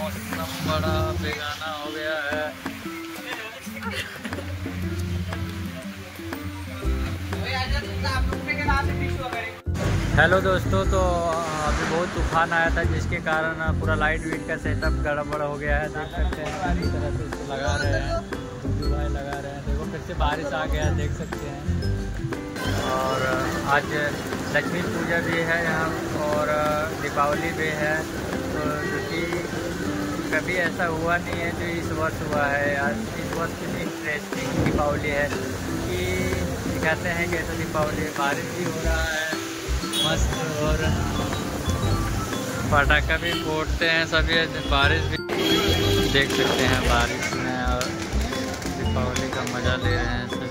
मौसम बड़ा बेगाना हो गया है। हेलो दोस्तों, तो अभी बहुत तूफान आया था जिसके कारण पूरा लाइट वीट का सेटअप गड़बड़ हो गया है। देख सकते हैं पूरी तरह से इसको लगा रहे हैं, दूसरी भाई लगा रहे हैं। देखो फिर से बारिश आ गया, देख सकते हैं। और आज लक्ष्मी पूजा भी है यहाँ और दीपावली भी है, तो जो कि कभी ऐसा हुआ नहीं है जो इस वर्ष हुआ है। आज इस वर्ष की इंटरेस्टिंग दीपावली है कि कहते हैं कि ऐसा दीपावली बारिश भी हो रहा है मस्त, और पटाखा भी फोड़ते हैं सभी, बारिश भी देख सकते हैं बारिश में, और दीपावली का मज़ा ले रहे हैं।